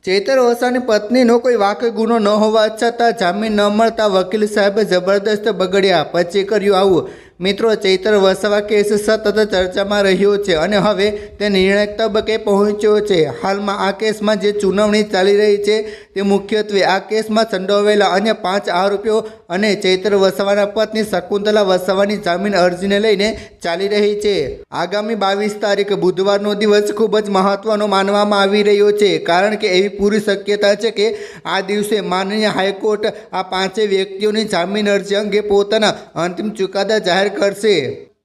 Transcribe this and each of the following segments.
ચૈતર વસાવાની પત્નીનો કોઈ વાંક ગુનો ન હોવા છતાં જામીન ન મળતા વકીલ સાહેબે જબરદસ્ત બગડ્યા, પછી કર્યું આવું। મિત્રો, ચૈતર વસાવા કેસ સતત ચર્ચામાં રહ્યો છે અને હવે તે નિર્ણાયક તબક્કે પહોંચ્યો છે। હાલમાં આ કેસમાં જે સુનાવણી ચાલી રહી છે તે મુખ્યત્વે આ કેસમાં સંડોવાયેલા અન્ય 5 આરોપીઓ અને ચૈતર વસાવાના પત્ની શકુંતલા વસાવાની જામીન અરજીને લઈને ચાલી રહી છે। આગામી 22 તારીખ બુધવારનો દિવસ ખૂબ જ મહત્વનો માનવામાં આવી રહ્યો છે, કારણ કે એવી પૂરી શક્યતા છે કે આ દિવસે માનનીય હાઈકોર્ટ આ 5 વ્યક્તિઓની જામીન અરજી અંગે પોતાના અંતિમ ચુકાદા જાહેર કરશે।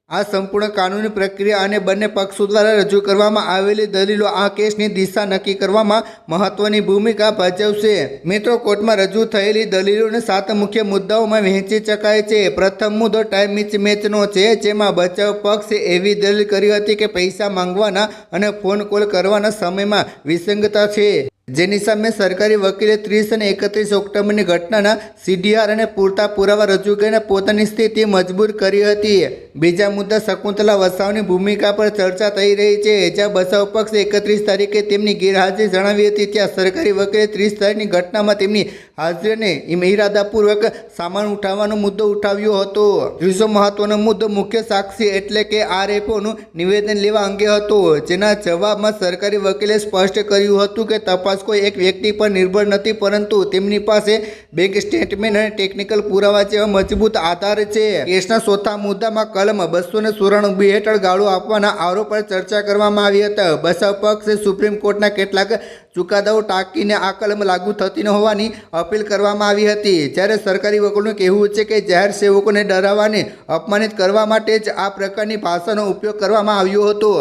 આ સંપૂર્ણ કાનૂની પ્રક્રિયા અને બંને પક્ષો દ્વારા રજૂ કરવામાં આવેલી દલીલો આ કેસની દિશા નક્કી કરવામાં મહત્વની ભૂમિકા ભજવશે। મિત્રો, કોર્ટમાં રજૂ થયેલી દલીલોને 7 મુખ્ય મુદ્દાઓમાં વહેંચી શકાય છે। પ્રથમ મુદ્દો ટાઈમ મિસમેચનો છે, જેમાં બચાવ પક્ષે એવી દલીલ કરી હતી કે પૈસા માંગવાના અને ફોન કોલ કરવાના સમયમાં વિસંગતતા છે, જેની સામે સરકારી વકીલે 30 અને 31 ઓક્ટોબરની ઘટનાના CDR અને પૂરતા પુરાવા રજૂ કરીને પોતાની સ્થિતિ મજબૂર કરી હતી। બીજા મુદ્દા શકુંતલા વસાવાની ભૂમિકા પર ચર્ચા થઈ રહી છે, જ્યાં બચાવ પક્ષે 31 તારીખે તેમની ગેરહાજરી જણાવી હતી, ત્યાં સરકારી વકીલે 30 તારીખની ઘટનામાં તેમની હાજરીને ઇરાદાપૂર્વક સામાન ઉઠાવવાનો મુદ્દો ઉઠાવ્યો હતો। ત્રીજો મહત્વનો મુદ્દો મુખ્ય સાક્ષી એટલે કે RFOનું નિવેદન લેવા અંગે હતો, જેના જવાબમાં સરકારી વકીલે સ્પષ્ટ કર્યું હતું કે તપાસ કોઈ એક વ્યક્તિ પર નિર્ભર નથી, પરંતુ તેમની પાસે બેંક સ્ટેટમેન્ટ અને ટેકનિકલ પુરાવા જેવા મજબૂત આધાર છે। કેસના ચોથા મુદ્દામાં કલમ 294 હેઠળ ગાળો આપવાના આરોપ પર ચર્ચા કરવામાં આવી હતી। બચાવ પક્ષે સુપ્રીમ કોર્ટના કેટલાક ચુકાદાઓ ટાંકીને આ કલમ લાગુ થતી ન હોવાની અપીલ કરવામાં આવી હતી, જ્યારે સરકારી વકીલોનું કહેવું છે કે જાહેર સેવકોને ડરાવવાને અપમાનિત કરવા માટે જ આ પ્રકારની ભાષાનો ઉપયોગ કરવામાં આવ્યો હતો।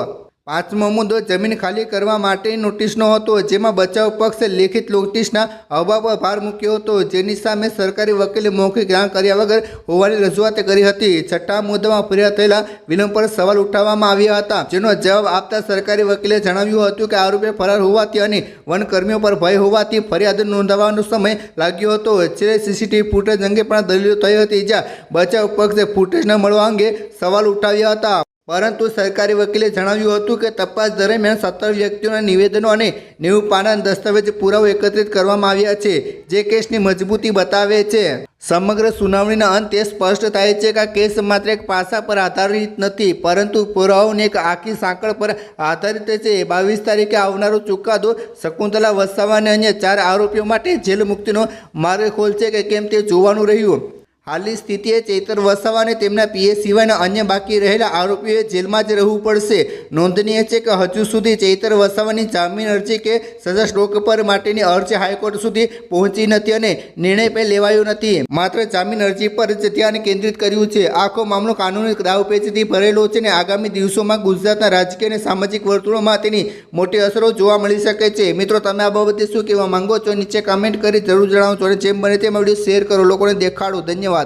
પાંચમો મુદ્દો જમીન ખાલી કરવા માટેની નોટિસનો હતો, જેમાં બચાવ પક્ષે લેખિત નોટિસના અભાવ પર ભાર મૂક્યો હતો, જેની સામે સરકારી વકીલે મૌખિક જાણ કર્યા વગર હોવાની રજૂઆત કરી હતી। છઠ્ઠા મુદ્દામાં ફરિયાદ થયેલા વિલંબ પર સવાલ ઉઠાવવામાં આવ્યા હતા, જેનો જવાબ આપતા સરકારી વકીલે જણાવ્યું હતું કે આરોપી ફરાર હોવાથી અને વનકર્મીઓ પર ભય હોવાથી ફરિયાદ નોંધાવવાનો સમય લાગ્યો હતો। છેલ્લે CCTV ફૂટેજ અંગે પણ દલીલો થઈ હતી, જ્યાં બચાવ પક્ષે ફૂટેજ ન મળવા અંગે સવાલ ઉઠાવ્યા હતા, પરંતુ સરકારી વકીલે જણાવ્યું હતું કે તપાસ દરમિયાન 17 વ્યક્તિઓના નિવેદનો અને 90 પાનાના દસ્તાવેજ પુરાવો એકત્રિત કરવામાં આવ્યા છે, જે કેસની મજબૂતી બતાવે છે। સમગ્ર સુનાવણીના અંતે સ્પષ્ટ થાય છે કે આ કેસ માત્ર એક પાસા પર આધારિત નથી, પરંતુ પુરાવાઓની એક આખી સાંકળ પર આધારિત છે। 22 તારીખે આવનારો ચુકાદો શકુંતલા વસાવા અને અન્ય 4 આરોપીઓ માટે જેલ મુક્તિનો માર્ગ ખોલશે કે કેમ તે જોવાનું રહ્યું। હાલની સ્થિતિએ ચૈતર વસાવા અને તેમના PA સિવાયના અન્ય બાકી રહેલા આરોપીઓએ જેલમાં જ રહેવું પડશે। નોંધનીય છે કે હજુ સુધી ચૈતર વસાવાની જામીન અરજી કે સજા સ્ટોક પર માટેની અરજી હાઈકોર્ટ સુધી પહોંચી નથી અને નિર્ણય પણ લેવાયો નથી, માત્ર જામીન અરજી પર જ ધ્યાન કેન્દ્રિત કર્યું છે। આખો મામલો કાનૂની દાવપેચથી ભરેલો છે અને આગામી દિવસોમાં ગુજરાતના રાજકીય અને સામાજિક વર્તુળોમાં તેની મોટી અસરો જોવા મળી શકે છે। મિત્રો, તમે આ બાબતે શું કહેવા માંગો છો? નીચે કમેન્ટ કરી જરૂર જણાવજો અને જેમ બને તેમ વિડીયો શેર કરો, લોકોને દેખાડો। ધન્યવાદ।